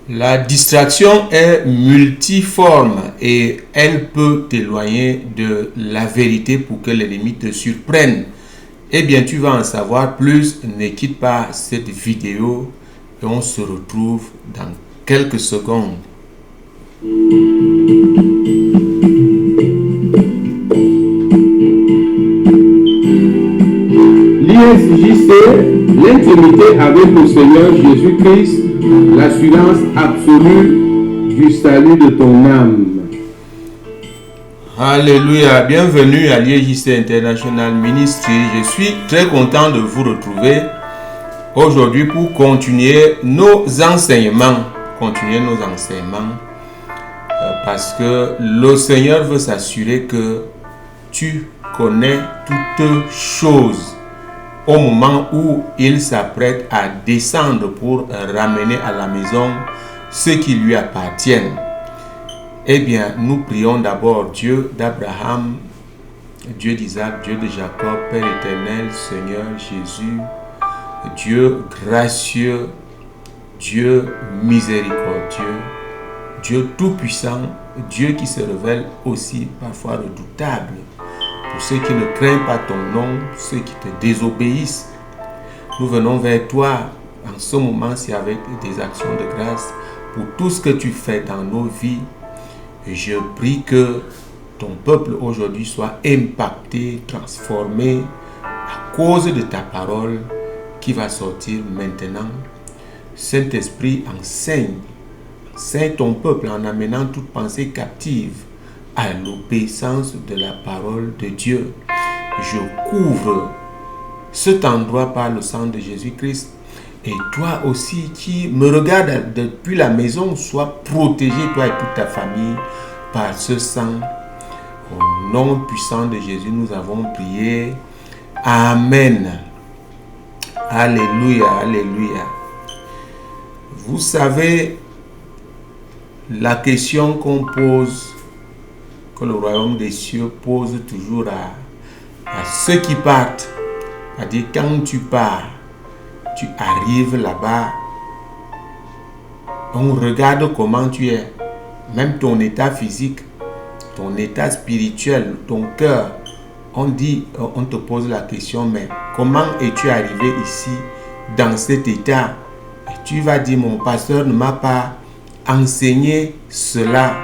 La distraction est multiforme et elle peut t'éloigner de la vérité pour que l'ennemi te surprenne. Eh bien, tu vas en savoir plus. Ne quitte pas cette vidéo et on se retrouve dans quelques secondes. L'ISJC, l'intimité avec le Seigneur Jésus-Christ, l'assurance absolue du salut de ton âme. Alléluia, bienvenue à l'ISJC International Ministry. Je suis très content de vous retrouver aujourd'hui pour continuer nos enseignements. Parce que le Seigneur veut s'assurer que tu connais toutes choses au moment où il s'apprête à descendre pour ramener à la maison ceux qui lui appartiennent. Eh bien, nous prions d'abord Dieu d'Abraham, Dieu d'Isaac, Dieu de Jacob, Père éternel, Seigneur Jésus, Dieu gracieux, Dieu miséricordieux, Dieu tout-puissant, Dieu qui se révèle aussi parfois redoutable. Pour ceux qui ne craignent pas ton nom, ceux qui te désobéissent, nous venons vers toi en ce moment-ci avec des actions de grâce pour tout ce que tu fais dans nos vies. Et je prie que ton peuple aujourd'hui soit impacté, transformé à cause de ta parole qui va sortir maintenant. Saint-Esprit, enseigne ton peuple en amenant toute pensée captive à l'obéissance de la parole de Dieu. Je couvre cet endroit par le sang de Jésus-Christ. Et toi aussi qui me regardes depuis la maison, sois protégé, toi et toute ta famille, par ce sang. Au nom puissant de Jésus, nous avons prié. Amen. Alléluia, alléluia. Vous savez, la question qu'on pose, que le royaume des cieux pose toujours à ceux qui partent, c'est-à-dire quand tu pars, tu arrives là-bas, on regarde comment tu es, même ton état physique, ton état spirituel, ton cœur. On te pose la question, mais comment es-tu arrivé ici dans cet état? Et tu vas dire, mon pasteur ne m'a pas enseigné cela.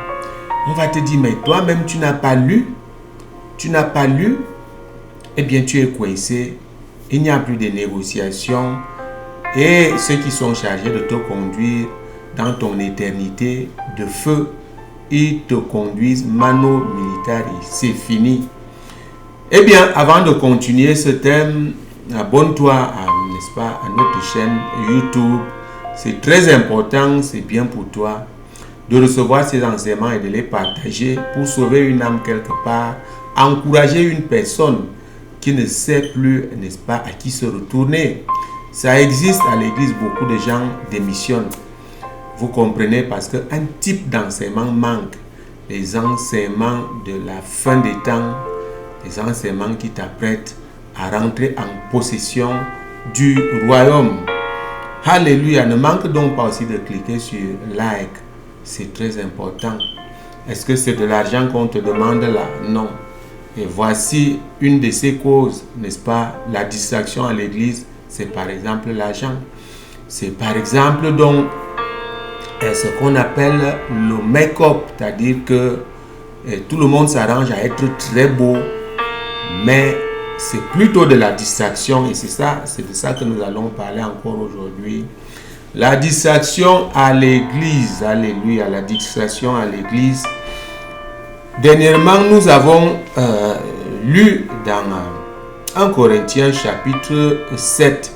On va te dire, mais toi-même tu n'as pas lu, eh bien tu es coincé. Il n'y a plus de négociations. Et ceux qui sont chargés de te conduire dans ton éternité de feu, ils te conduisent mano militari. C'est fini. Eh bien, avant de continuer ce thème, abonne-toi n'est-ce pas, à notre chaîne YouTube. C'est très important, c'est bien pour toi de recevoir ces enseignements et de les partager pour sauver une âme quelque part, encourager une personne qui ne sait plus, n'est-ce pas, à qui se retourner. Ça existe à l'église, beaucoup de gens démissionnent. Vous comprenez, parce qu'un type d'enseignement manque. Les enseignements de la fin des temps, les enseignements qui t'apprêtent à rentrer en possession du royaume. Alléluia. Ne manque donc pas aussi de cliquer sur like. C'est très important. Est-ce que c'est de l'argent qu'on te demande là? Non. Et voici une de ces causes, n'est-ce pas? La distraction à l'église, c'est par exemple l'argent. C'est par exemple donc ce qu'on appelle le make-up, c'est-à-dire que tout le monde s'arrange à être très beau, mais c'est plutôt de la distraction et c'est de ça que nous allons parler encore aujourd'hui. La distraction à l'église, alléluia, la distraction à l'église. Dernièrement, nous avons lu dans 1 Corinthiens chapitre 7.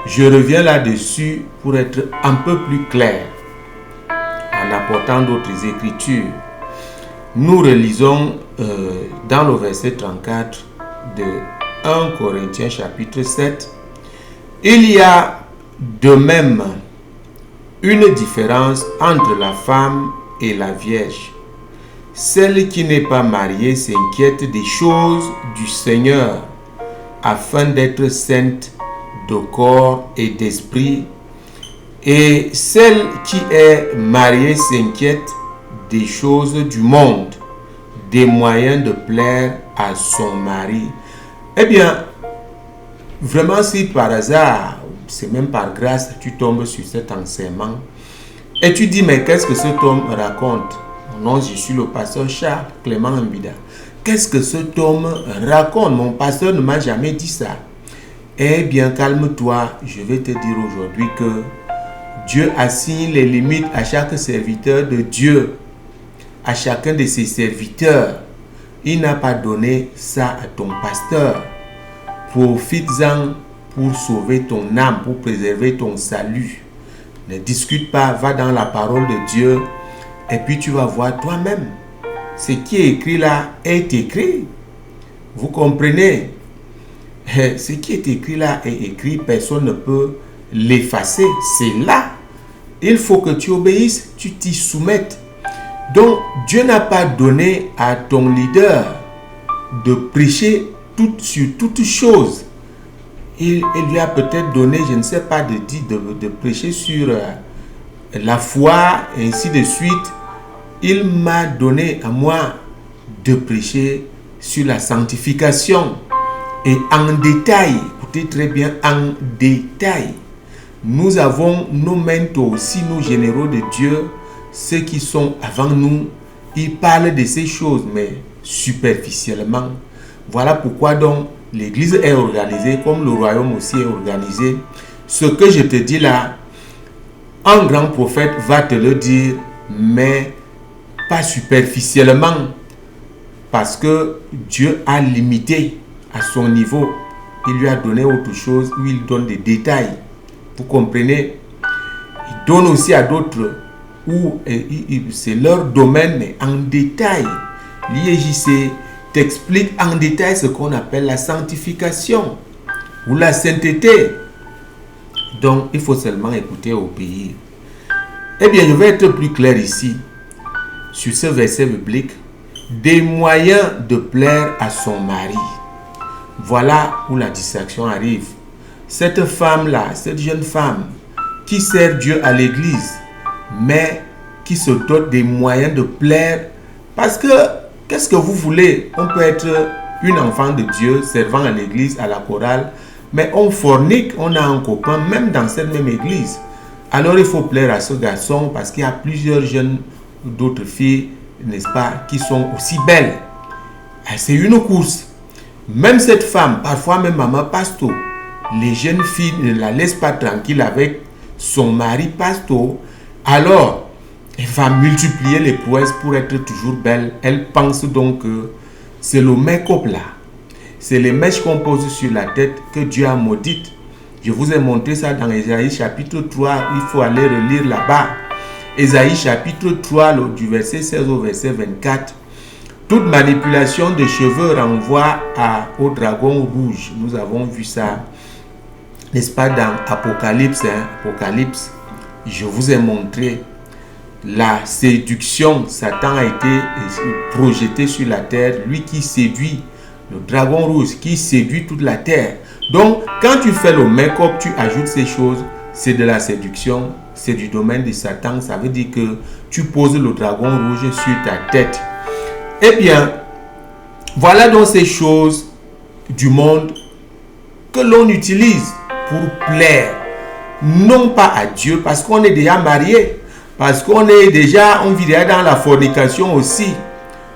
Je reviens là-dessus pour être un peu plus clair en apportant d'autres écritures. Nous relisons dans le verset 34 de 1 Corinthiens chapitre 7. Il y a de même une différence entre la femme et la vierge. Celle qui n'est pas mariée s'inquiète des choses du Seigneur afin d'être sainte de corps et d'esprit. Et celle qui est mariée s'inquiète des choses du monde, des moyens de plaire à son mari. Eh bien, vraiment, si par hasard, c'est même par grâce, tu tombes sur cet enseignement et tu dis, mais qu'est-ce que cet homme raconte? Non, je suis le pasteur Charles Clément Mbida. Qu'est-ce que cet homme raconte? Mon pasteur ne m'a jamais dit ça. Eh bien, calme-toi, je vais te dire aujourd'hui que Dieu assigne les limites à chaque serviteur de Dieu, à chacun de ses serviteurs. Il n'a pas donné ça à ton pasteur. Profites-en pour sauver ton âme, pour préserver ton salut. Ne discute pas, va dans la parole de Dieu et puis tu vas voir toi-même. Ce qui est écrit là est écrit. Vous comprenez? Ce qui est écrit là est écrit, personne ne peut l'effacer. C'est là. Il faut que tu obéisses, tu t'y soumettes. Donc, Dieu n'a pas donné à ton leader de prêcher sur toutes choses. Il lui a peut-être donné, je ne sais pas, de prêcher sur la foi, et ainsi de suite. Il m'a donné à moi de prêcher sur la sanctification. Et en détail, écoutez très bien, en détail, nous avons nos mentors aussi, nos généraux de Dieu, ceux qui sont avant nous, ils parlent de ces choses, mais superficiellement. Voilà pourquoi donc l'Église est organisée, comme le royaume aussi est organisé. Ce que je te dis là, un grand prophète va te le dire, mais pas superficiellement, parce que Dieu a limité à son niveau. Il lui a donné autre chose où il donne des détails. Vous comprenez? Il donne aussi à d'autres où c'est leur domaine, mais en détail. L'IEJC t'explique en détail ce qu'on appelle la sanctification ou la sainteté. Donc, il faut seulement écouter et obéir. Eh bien, je vais être plus clair ici sur ce verset biblique. Des moyens de plaire à son mari. Voilà où la distraction arrive. Cette femme-là, cette jeune femme qui sert Dieu à l'église, mais qui se dote des moyens de plaire. Parce que, qu'est-ce que vous voulez? On peut être une enfant de Dieu, servant à l'église, à la chorale, mais on fornique, on a un copain, même dans cette même église. Alors il faut plaire à ce garçon parce qu'il y a plusieurs jeunes, d'autres filles, n'est-ce pas, qui sont aussi belles. C'est une course. Même cette femme, parfois même maman pasto, les jeunes filles ne la laissent pas tranquille avec son mari pasto. Alors, elle va multiplier les prouesses pour être toujours belle. Elle pense donc que c'est le make-up là. C'est les mèches qu'on pose sur la tête que Dieu a maudites. Je vous ai montré ça dans Ésaïe chapitre 3. Il faut aller relire là-bas. Ésaïe chapitre 3, du verset 16 au verset 24. Toute manipulation de cheveux renvoie au dragon rouge. Nous avons vu ça, n'est-ce pas, dans Apocalypse. Apocalypse, je vous ai montré la séduction. Satan a été projeté sur la terre. Lui qui séduit, le dragon rouge qui séduit toute la terre. Donc, quand tu fais le make-up, tu ajoutes ces choses, c'est de la séduction, c'est du domaine de Satan. Ça veut dire que tu poses le dragon rouge sur ta tête. Eh bien, voilà donc ces choses du monde que l'on utilise pour plaire, non pas à Dieu, parce qu'on est déjà marié, parce qu'on est déjà, on vit déjà dans la fornication aussi.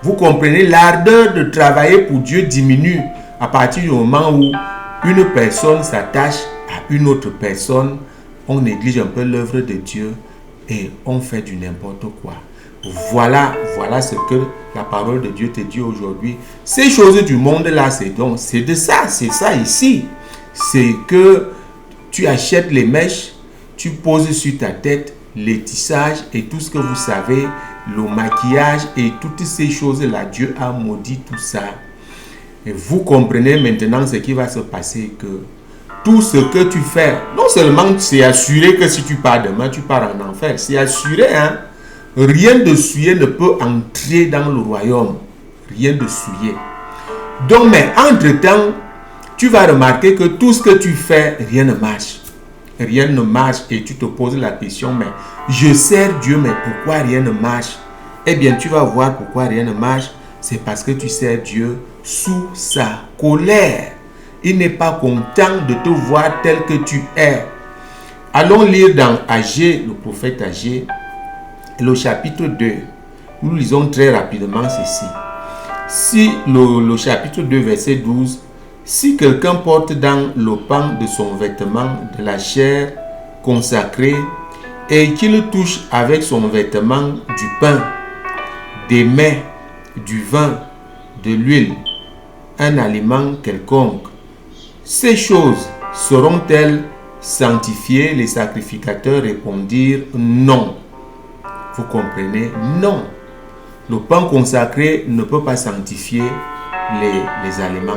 Vous comprenez, l'ardeur de travailler pour Dieu diminue à partir du moment où une personne s'attache à une autre personne, on néglige un peu l'œuvre de Dieu et on fait du n'importe quoi. Voilà ce que la parole de Dieu te dit aujourd'hui. Ces choses du monde là, c'est de ça, c'est ça ici. C'est que tu achètes les mèches, tu poses sur ta tête les tissages et tout ce que vous savez, le maquillage et toutes ces choses là. Dieu a maudit tout ça. Et vous comprenez maintenant ce qui va se passer, que tout ce que tu fais, non seulement c'est assuré que si tu pars demain, tu pars en enfer. C'est assuré, hein. Rien de souillé ne peut entrer dans le royaume. Rien de souillé. Donc, mais entre-temps, tu vas remarquer que tout ce que tu fais, rien ne marche. rien ne marche et tu te poses la question, mais je sers Dieu, mais pourquoi rien ne marche? Eh bien, tu vas voir pourquoi rien ne marche. C'est parce que tu sers Dieu sous sa colère. Il n'est pas content de te voir tel que tu es. Allons lire dans Agé, le prophète Agé, le chapitre 2. Nous lisons très rapidement ceci. Si le chapitre 2, verset 12, si quelqu'un porte dans le pan de son vêtement de la chair consacrée et qu'il touche avec son vêtement du pain, des mets, du vin, de l'huile, un aliment quelconque, ces choses seront-elles sanctifiées? Les sacrificateurs répondirent non. Vous comprenez? Non. Le pain consacré ne peut pas sanctifier les aliments.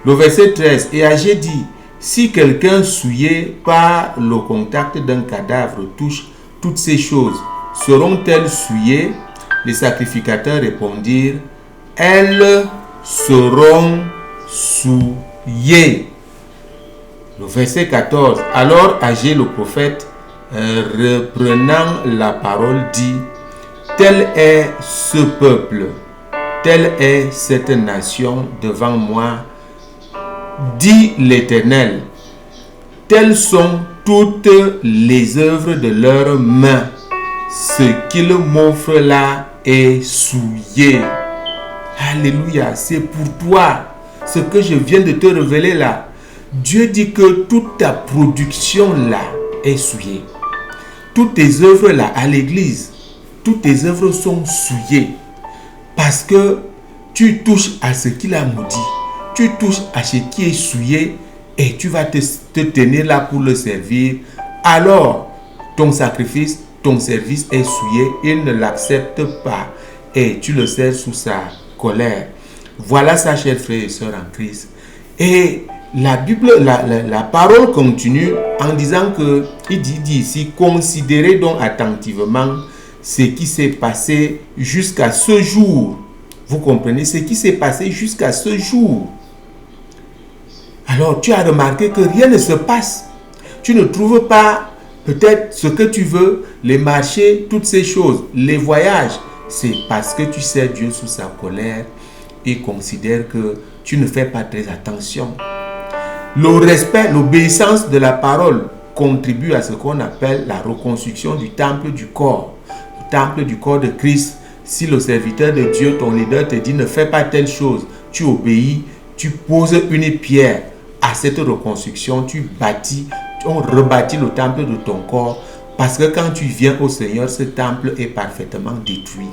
Le verset 13, et Agé dit, si quelqu'un souillé par le contact d'un cadavre touche toutes ces choses, seront-elles souillées? Les sacrificateurs répondirent, elles seront souillées. Le verset 14, alors Agé le prophète, reprenant la parole, dit, tel est ce peuple, telle est cette nation devant moi, dit l'Éternel. Telles sont toutes les œuvres de leurs mains. Ce qu'ils m'offrent là est souillé. Alléluia, c'est pour toi. Ce que je viens de te révéler là. Dieu dit que toute ta production là est souillée. Toutes tes œuvres là à l'église, toutes tes œuvres sont souillées. Parce que tu touches à ce qu'il a maudit. Tu touches à ce qui est souillé et tu vas te tenir là pour le servir. Alors, ton sacrifice, ton service est souillé. Il ne l'accepte pas et tu le sers sous sa colère. Voilà ça, chers frères et sœurs en Christ. Et la Bible, la parole continue en disant que, il dit ici, considérez donc attentivement ce qui s'est passé jusqu'à ce jour. Vous comprenez ce qui s'est passé jusqu'à ce jour. Alors, tu as remarqué que rien ne se passe. Tu ne trouves pas peut-être ce que tu veux, les marchés, toutes ces choses, les voyages. C'est parce que tu sers Dieu sous sa colère et considère que tu ne fais pas très attention. Le respect, l'obéissance de la parole contribue à ce qu'on appelle la reconstruction du temple du corps. Le temple du corps de Christ. Si le serviteur de Dieu, ton leader, te dit ne fais pas telle chose, tu obéis, tu poses une pierre à cette reconstruction, tu bâtis, on rebâtit le temple de ton corps, parce que quand tu viens au Seigneur, ce temple est parfaitement détruit.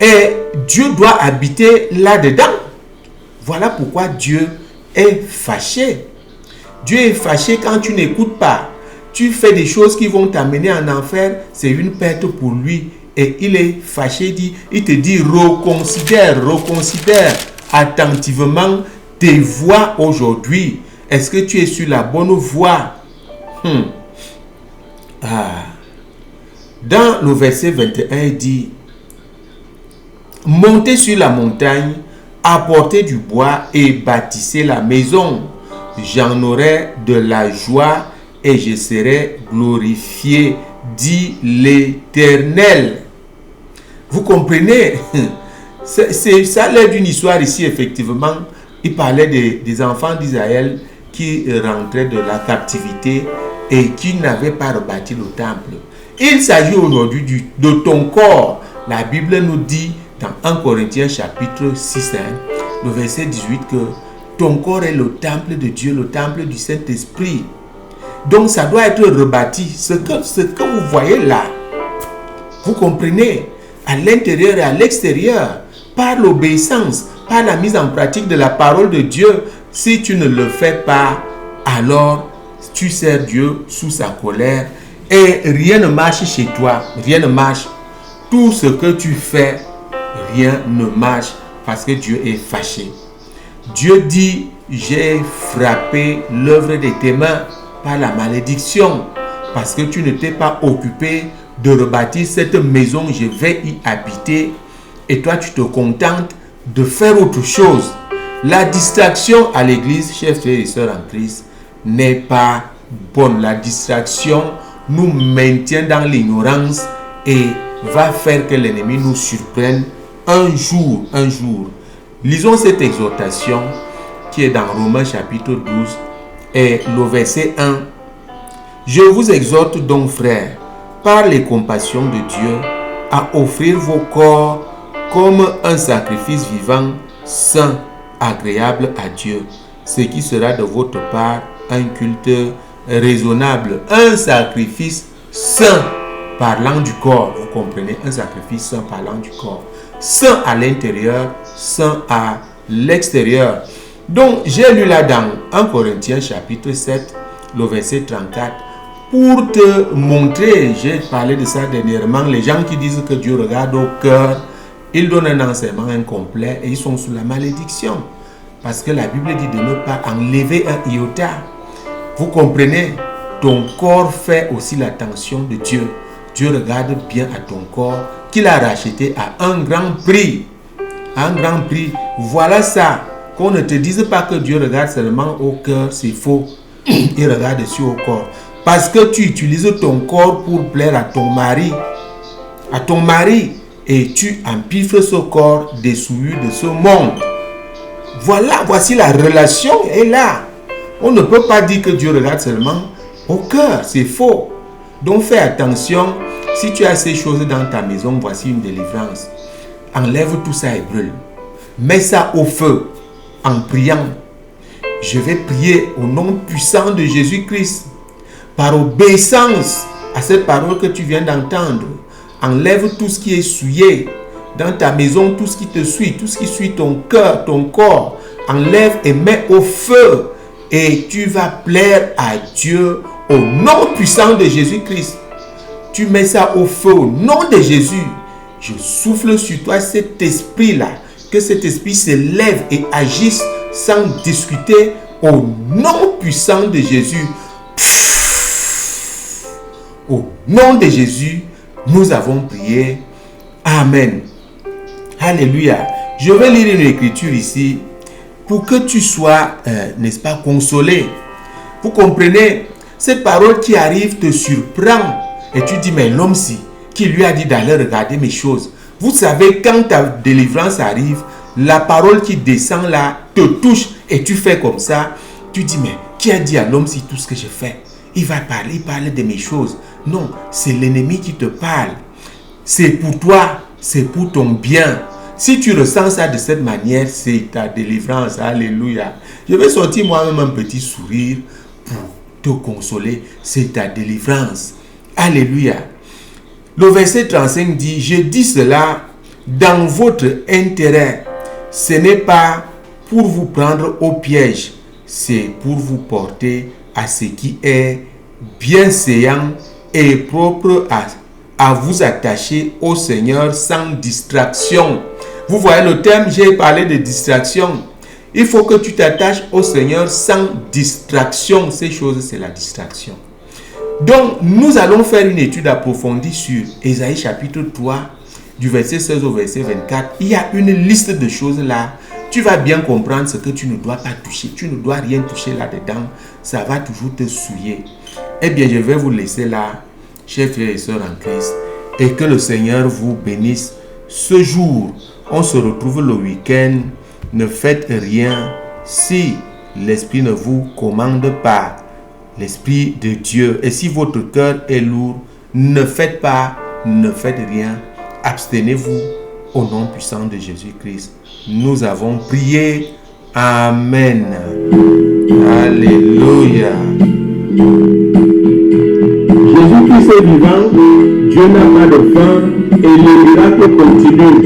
Et Dieu doit habiter là-dedans. Voilà pourquoi Dieu est fâché. Dieu est fâché quand tu n'écoutes pas. Tu fais des choses qui vont t'amener en enfer, c'est une perte pour lui. Et il est fâché, il te dit reconsidère attentivement tes voies aujourd'hui. Est-ce que tu es sur la bonne voie? Dans le verset 21, il dit, montez sur la montagne, apportez du bois et bâtissez la maison. J'en aurai de la joie et je serai glorifié, dit l'Éternel. Vous comprenez? Ça a l'air d'une histoire ici, effectivement. Il parlait des enfants d'Israël qui rentraient de la captivité et qui n'avaient pas rebâti le temple. Il s'agit aujourd'hui de ton corps. La Bible nous dit dans 1 Corinthiens chapitre 6, le verset 18, que ton corps est le temple de Dieu, le temple du Saint-Esprit. Donc ça doit être rebâti. Ce que vous voyez là, vous comprenez, à l'intérieur et à l'extérieur, par l'obéissance, par la mise en pratique de la parole de Dieu. Si tu ne le fais pas, alors tu sers Dieu sous sa colère et rien ne marche chez toi, rien ne marche. Tout ce que tu fais, rien ne marche parce que Dieu est fâché. Dieu dit, j'ai frappé l'œuvre de tes mains par la malédiction parce que tu ne t'es pas occupé de rebâtir cette maison, je vais y habiter et toi tu te contentes de faire autre chose. La distraction à l'église, chers frères et sœurs en Christ, n'est pas bonne. La distraction nous maintient dans l'ignorance et va faire que l'ennemi nous surprenne un jour. Lisons cette exhortation qui est dans Romains chapitre 12 et le verset 1. Je vous exhorte donc, frères, par les compassions de Dieu, à offrir vos corps comme un sacrifice vivant, saint, agréable à Dieu, ce qui sera de votre part un culte raisonnable, un sacrifice saint parlant du corps. Vous comprenez, un sacrifice saint parlant du corps, saint à l'intérieur, saint à l'extérieur. Donc j'ai lu là dans 1 Corinthiens chapitre 7, le verset 34, pour te montrer, j'ai parlé de ça dernièrement, les gens qui disent que Dieu regarde au cœur, ils donnent un enseignement incomplet et ils sont sous la malédiction. Parce que la Bible dit de ne pas enlever un iota. Vous comprenez, ton corps fait aussi l'attention de Dieu. Dieu regarde bien à ton corps qu'il a racheté à un grand prix. Un grand prix. Voilà ça. Qu'on ne te dise pas que Dieu regarde seulement au cœur, c'est faux. Il regarde aussi au corps. Parce que tu utilises ton corps pour plaire à ton mari. À ton mari. Et tu empiffres ce corps des souillures de ce monde. Voilà, voici la relation est là. On ne peut pas dire que Dieu regarde seulement au cœur. C'est faux. Donc fais attention. Si tu as ces choses dans ta maison, voici une délivrance. Enlève tout ça et brûle. Mets ça au feu en priant. Je vais prier au nom puissant de Jésus-Christ. Par obéissance à cette parole que tu viens d'entendre. Enlève tout ce qui est souillé dans ta maison, tout ce qui te suit, tout ce qui suit ton cœur, ton corps. Enlève et mets au feu. Et tu vas plaire à Dieu au nom puissant de Jésus-Christ. Tu mets ça au feu au nom de Jésus. Je souffle sur toi cet esprit-là. Que cet esprit se lève et agisse sans discuter au nom puissant de Jésus. Au nom de Jésus, nous avons prié. Amen. Alléluia. Je vais lire une écriture ici pour que tu sois, n'est-ce pas, consolé. Vous comprenez, cette parole qui arrive te surprend. Et tu dis, mais l'homme-ci, qui lui a dit d'aller regarder mes choses. Vous savez, quand ta délivrance arrive, la parole qui descend là te touche et tu fais comme ça. Tu dis, mais qui a dit à l'homme-ci tout ce que je fais? Il va parler, il parle de mes choses. Non, c'est l'ennemi qui te parle. C'est pour toi, c'est pour ton bien. Si tu ressens ça de cette manière, c'est ta délivrance. Alléluia. Je vais sortir moi-même un petit sourire pour te consoler. C'est ta délivrance. Alléluia. Le verset 35 dit, je dis cela dans votre intérêt. Ce n'est pas pour vous prendre au piège, c'est pour vous porter à ce qui est bienséant et propre à vous attacher au Seigneur sans distraction. Vous voyez le thème, j'ai parlé de distraction. Il faut que tu t'attaches au Seigneur sans distraction. Ces choses, c'est la distraction. Donc, nous allons faire une étude approfondie sur Ésaïe chapitre 3, du verset 16 au verset 24. Il y a une liste de choses là. Tu vas bien comprendre ce que tu ne dois pas toucher. Tu ne dois rien toucher là-dedans. Ça va toujours te souiller. Eh bien, je vais vous laisser là, chers frères et sœurs en Christ. Et que le Seigneur vous bénisse. Ce jour, on se retrouve le week-end. Ne faites rien si l'Esprit ne vous commande pas. L'Esprit de Dieu. Et si votre cœur est lourd, ne faites pas, ne faites rien. Abstenez-vous au nom puissant de Jésus-Christ. Nous avons prié. Amen. Alléluia. Jésus-Christ est vivant, Dieu n'a pas de fin et le miracle continue.